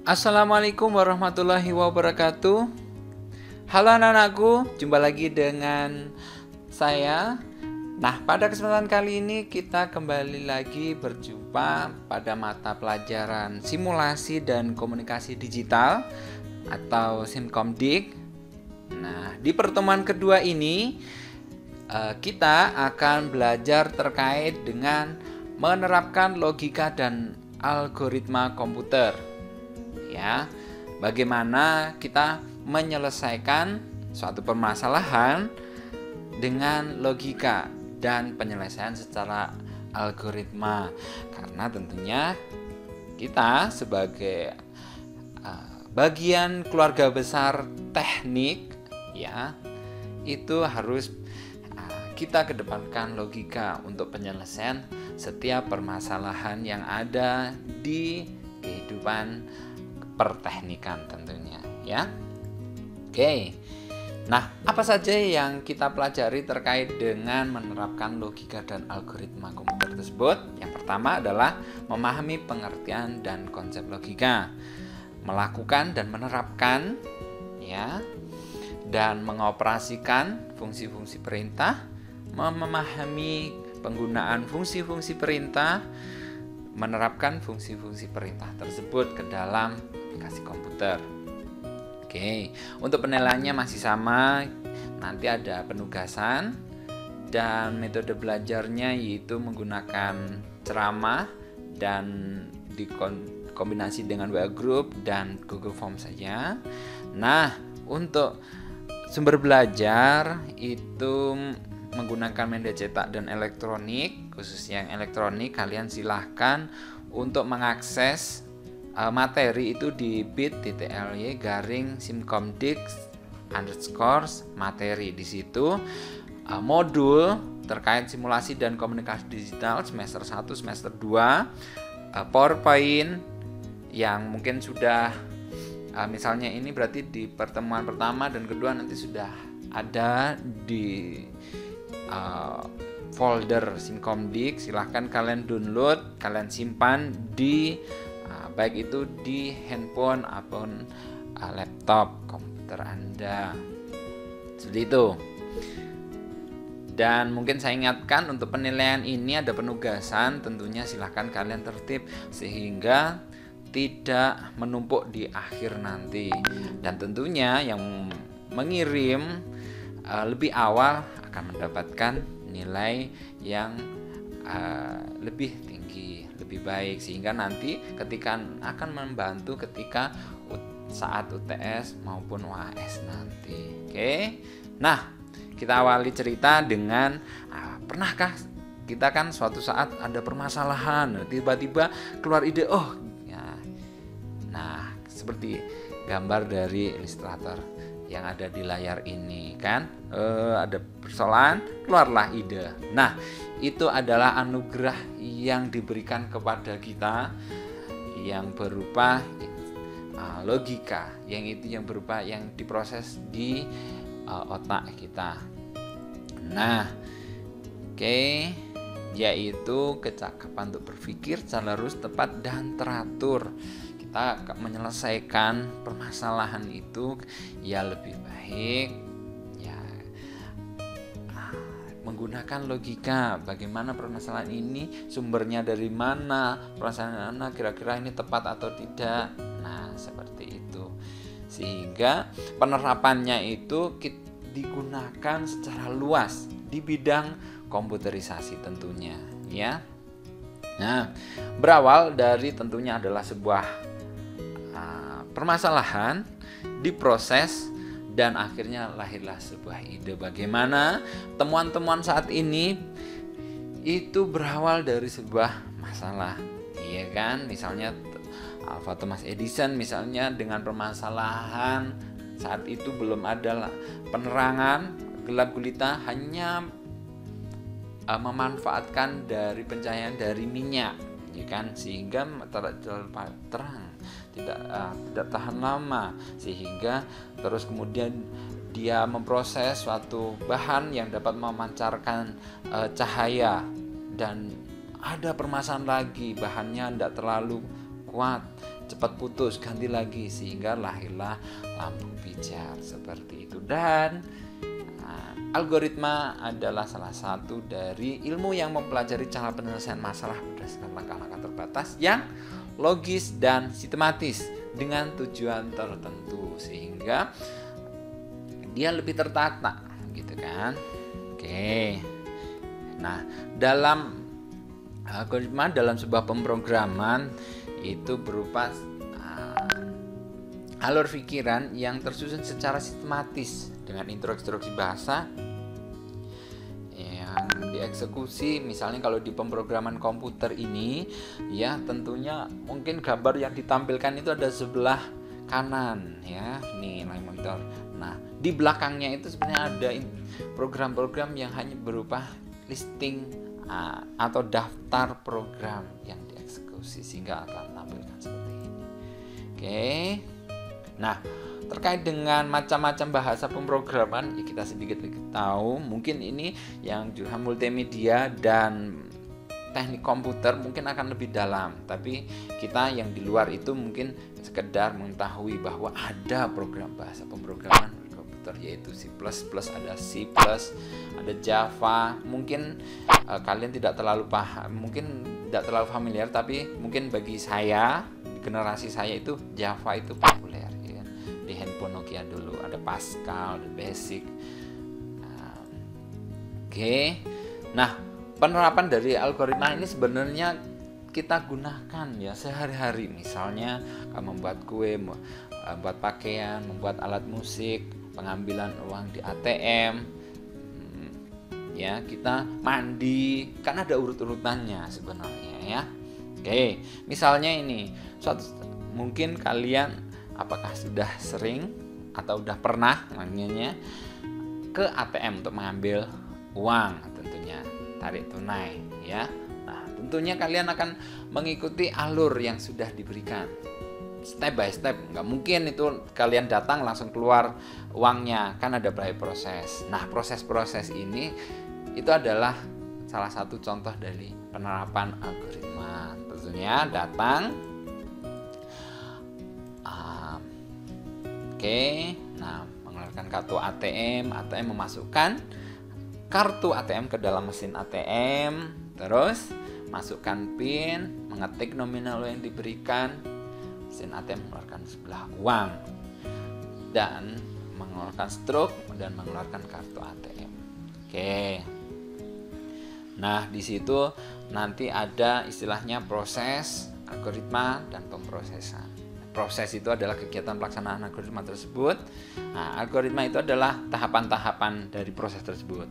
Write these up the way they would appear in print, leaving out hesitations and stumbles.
Assalamualaikum warahmatullahi wabarakatuh. Halo anak-anakku, jumpa lagi dengan saya. Nah, pada kesempatan kali ini kita kembali lagi berjumpa pada mata pelajaran simulasi dan komunikasi digital atau Simkomdik. Nah, di pertemuan kedua ini kita akan belajar terkait dengan menerapkan logika dan algoritma komputer. Ya, bagaimana kita menyelesaikan suatu permasalahan dengan logika dan penyelesaian secara algoritma. Karena tentunya kita sebagai bagian keluarga besar teknik, ya, itu harus kita kedepankan logika untuk penyelesaian setiap permasalahan yang ada di kehidupan perteknikan tentunya, ya. Oke. Nah, apa saja yang kita pelajari terkait dengan menerapkan logika dan algoritma komputer tersebut? Yang pertama adalah memahami pengertian dan konsep logika, melakukan dan menerapkan, ya, dan mengoperasikan fungsi-fungsi perintah, memahami penggunaan fungsi-fungsi perintah, menerapkan fungsi-fungsi perintah tersebut ke dalam aplikasi komputer. Oke, untuk penilaiannya masih sama, nanti ada penugasan dan metode belajarnya yaitu menggunakan ceramah dan dikombinasi dengan WA Group dan Google Form saja. Nah, untuk sumber belajar itu menggunakan media cetak dan elektronik. Khususnya yang elektronik, kalian silahkan untuk mengakses materi itu di bit.ly/simkomdik_materi. Di situ modul terkait simulasi dan komunikasi digital semester 1, semester 2, PowerPoint yang mungkin sudah misalnya ini berarti di pertemuan pertama dan kedua nanti sudah ada di folder Simkomdik. Silahkan kalian download, kalian simpan di baik itu di handphone ataupun laptop komputer Anda, seperti itu. Dan mungkin saya ingatkan untuk penilaian ini ada penugasan, tentunya silahkan kalian tertib sehingga tidak menumpuk di akhir nanti. Dan tentunya yang mengirim lebih awal akan mendapatkan nilai yang lebih tinggi, lebih baik, sehingga nanti ketika akan membantu ketika saat UTS maupun UAS nanti. Oke. Nah, kita awali cerita dengan pernahkah kita kan suatu saat ada permasalahan, tiba-tiba keluar ide, ya. Nah, seperti gambar dari ilustrator yang ada di layar ini kan, ada persoalan, keluarlah ide. Nah, itu adalah anugerah yang diberikan kepada kita yang berupa logika, yang berupa yang diproses di otak kita. Nah, oke, yaitu kecakapan untuk berpikir secara lurus, tepat dan teratur. Kita menyelesaikan permasalahan itu ya lebih baik ya menggunakan logika. Bagaimana permasalahan ini, sumbernya dari mana, permasalahan mana, kira-kira ini tepat atau tidak. Nah, seperti itu. Sehingga penerapannya itu digunakan secara luas di bidang komputerisasi tentunya, ya. Nah, berawal dari tentunya adalah sebuah permasalahan diproses dan akhirnya lahirlah sebuah ide. Bagaimana temuan-temuan saat ini itu berawal dari sebuah masalah, iya kan? Misalnya Alva Thomas Edison misalnya dengan permasalahan saat itu belum ada penerangan, gelap gulita, hanya memanfaatkan dari pencahayaan dari minyak, ya kan, sehingga terang, tidak tahan lama, sehingga terus kemudian dia memproses suatu bahan yang dapat memancarkan cahaya, dan ada permasalahan lagi, bahannya tidak terlalu kuat cepat putus, ganti lagi, sehingga lahirlah lambung pijar seperti itu. Dan algoritma adalah salah satu dari ilmu yang mempelajari cara penyelesaian masalah berdasarkan langkah-langkah terbatas yang logis dan sistematis dengan tujuan tertentu, sehingga dia lebih tertata gitu kan. Oke. Nah, dalam algoritma dalam sebuah pemrograman itu berupa alur pikiran yang tersusun secara sistematis dengan instruksi bahasa yang dieksekusi. Misalnya kalau di pemrograman komputer ini ya, tentunya mungkin gambar yang ditampilkan itu ada sebelah kanan ya, nih line monitor. Nah, di belakangnya itu sebenarnya ada program-program yang hanya berupa listing atau daftar program yang dieksekusi, sehingga akan menampilkan seperti ini. Oke. Nah, terkait dengan macam-macam bahasa pemrograman, ya kita sedikit tahu. Mungkin ini yang jurusan multimedia dan teknik komputer mungkin akan lebih dalam, tapi kita yang di luar itu mungkin sekedar mengetahui bahwa ada program bahasa pemrograman komputer, yaitu C++, ada C++, ada Java. Mungkin kalian tidak terlalu paham, mungkin tidak terlalu familiar, tapi mungkin bagi saya, generasi saya itu Java itu populer ya. Di handphone Nokia dulu ada Pascal, ada Basic. Oke. Nah, penerapan dari algoritma ini sebenarnya kita gunakan ya sehari-hari. Misalnya membuat kue, membuat pakaian, membuat alat musik, pengambilan uang di ATM, ya kita mandi, kan ada urut-urutannya sebenarnya ya. Oke, misalnya ini mungkin kalian apakah sudah sering atau sudah pernah manggilnya ke ATM untuk mengambil uang, tentunya tarik tunai ya. Nah, tentunya kalian akan mengikuti alur yang sudah diberikan step by step. Nggak mungkin itu kalian datang langsung keluar uangnya, kan ada banyak proses. Nah, proses-proses ini itu adalah salah satu contoh dari penerapan algoritma. Tentunya datang, nah mengeluarkan kartu ATM memasukkan kartu ATM ke dalam mesin ATM, terus masukkan PIN, mengetik nominal yang diberikan, mesin ATM mengeluarkan sebelah uang dan mengeluarkan struk dan mengeluarkan kartu ATM. Oke. Nah, di situ nanti ada istilahnya proses, algoritma, dan pemrosesan. Proses itu adalah kegiatan pelaksanaan algoritma tersebut. Nah, algoritma itu adalah tahapan-tahapan dari proses tersebut.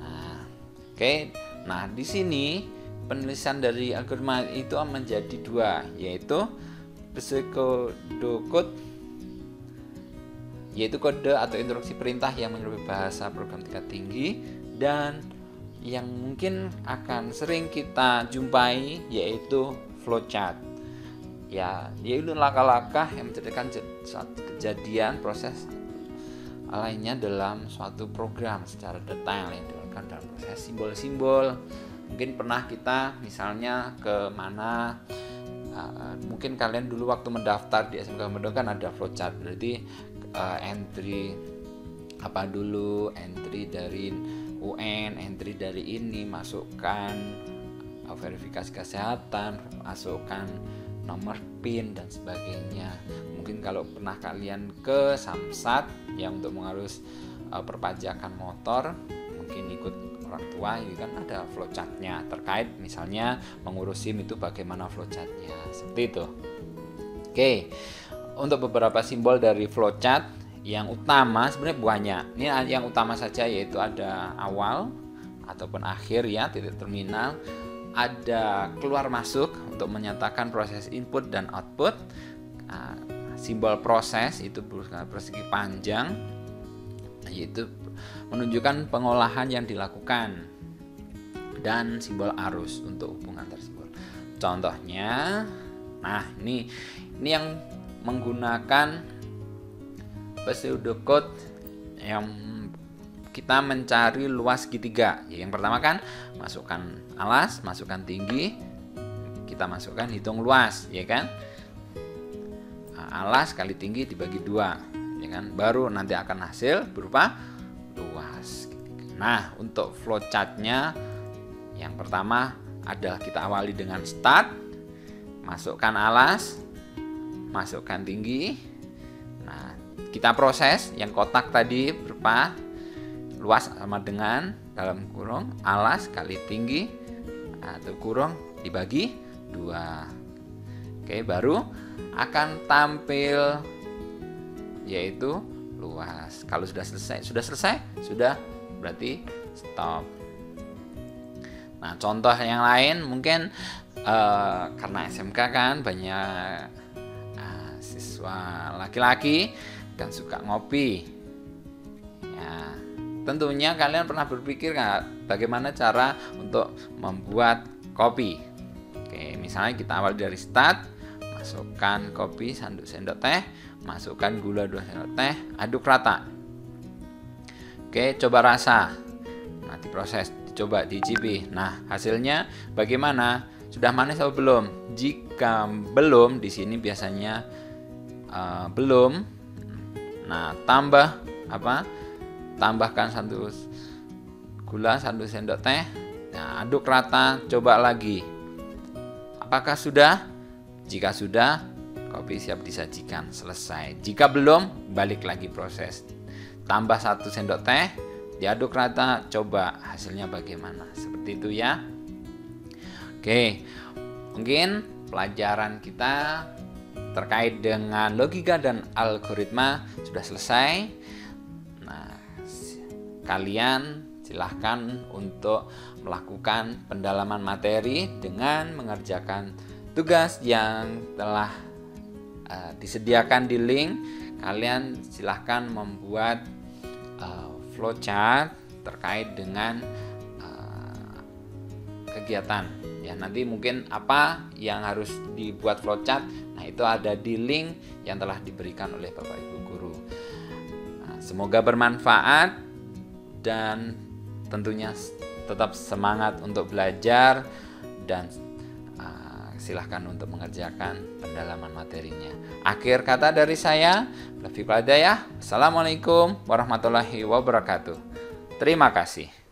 Nah, oke. Nah, di sini penulisan dari algoritma itu menjadi dua, yaitu pseudocode, yaitu kode atau instruksi perintah yang menyerupai bahasa program tingkat tinggi, dan yang mungkin akan sering kita jumpai yaitu flowchart. Ya, yaitu langkah-langkah yang menceritakan suatu kejadian proses lainnya dalam suatu program secara detail yang dilakukan dalam proses simbol-simbol. Mungkin pernah kita misalnya ke mana, mungkin kalian dulu waktu mendaftar di SMK Medan kan ada flowchart, berarti entry apa dulu, entry dari UN, entry dari ini, masukkan verifikasi kesehatan, masukkan nomor PIN dan sebagainya. Mungkin kalau pernah kalian ke Samsat yang untuk mengurus perpajakan motor, mungkin ikut orang tua itu kan ada flowchartnya terkait misalnya mengurus SIM itu bagaimana flowchartnya, seperti itu. Oke, untuk beberapa simbol dari flowchart yang utama sebenarnya banyak. Ini yang utama saja, yaitu ada awal ataupun akhir ya, titik terminal. Ada keluar masuk untuk menyatakan proses input dan output. Simbol proses itu berupa persegi panjang, yaitu menunjukkan pengolahan yang dilakukan, dan simbol arus untuk hubungan antar simbol. Contohnya, nah ini yang menggunakan pseudocode yang kita mencari luas segitiga. Yang pertama kan masukkan alas, masukkan tinggi, kita masukkan hitung luas, ya kan? alas kali tinggi dibagi 2, ya kan? Baru nanti akan hasil berupa luas. Nah, untuk flowchartnya yang pertama adalah kita awali dengan start, masukkan alas, masukkan tinggi. Nah, kita proses yang kotak tadi berupa luas sama dengan dalam kurung alas kali tinggi atau kurung dibagi 2. Oke, baru akan tampil yaitu luas. Kalau sudah selesai, sudah berarti stop. Nah, contoh yang lain mungkin karena SMK kan banyak siswa laki-laki dan suka ngopi. Ya, tentunya kalian pernah berpikir nggak bagaimana cara untuk membuat kopi? Oke, misalnya kita awal dari start, masukkan kopi 1 sendok teh, masukkan gula 2 sendok teh, aduk rata. Oke, coba rasa. Nah, diproses, dicoba, dicicipi. Nah, hasilnya bagaimana? Sudah manis atau belum? Jika belum, di sini biasanya belum. Nah, tambahkan 1 gula, 1 sendok teh. Nah, aduk rata, coba lagi. Apakah sudah? Jika sudah, kopi siap disajikan, selesai. Jika belum, balik lagi proses. Tambah 1 sendok teh, diaduk rata, coba hasilnya bagaimana. Seperti itu ya. Oke, mungkin pelajaran kita terkait dengan logika dan algoritma sudah selesai. Nah, kalian silahkan untuk melakukan pendalaman materi dengan mengerjakan tugas yang telah disediakan di link. Kalian silahkan membuat flowchart terkait dengan kegiatan. Ya, nanti mungkin apa yang harus dibuat flowchart, nah itu ada di link yang telah diberikan oleh Bapak Ibu guru. Nah, semoga bermanfaat dan tentunya tetap semangat untuk belajar dan silahkan untuk mengerjakan pendalaman materinya. Akhir kata dari saya, Assalamualaikum warahmatullahi wabarakatuh. Terima kasih.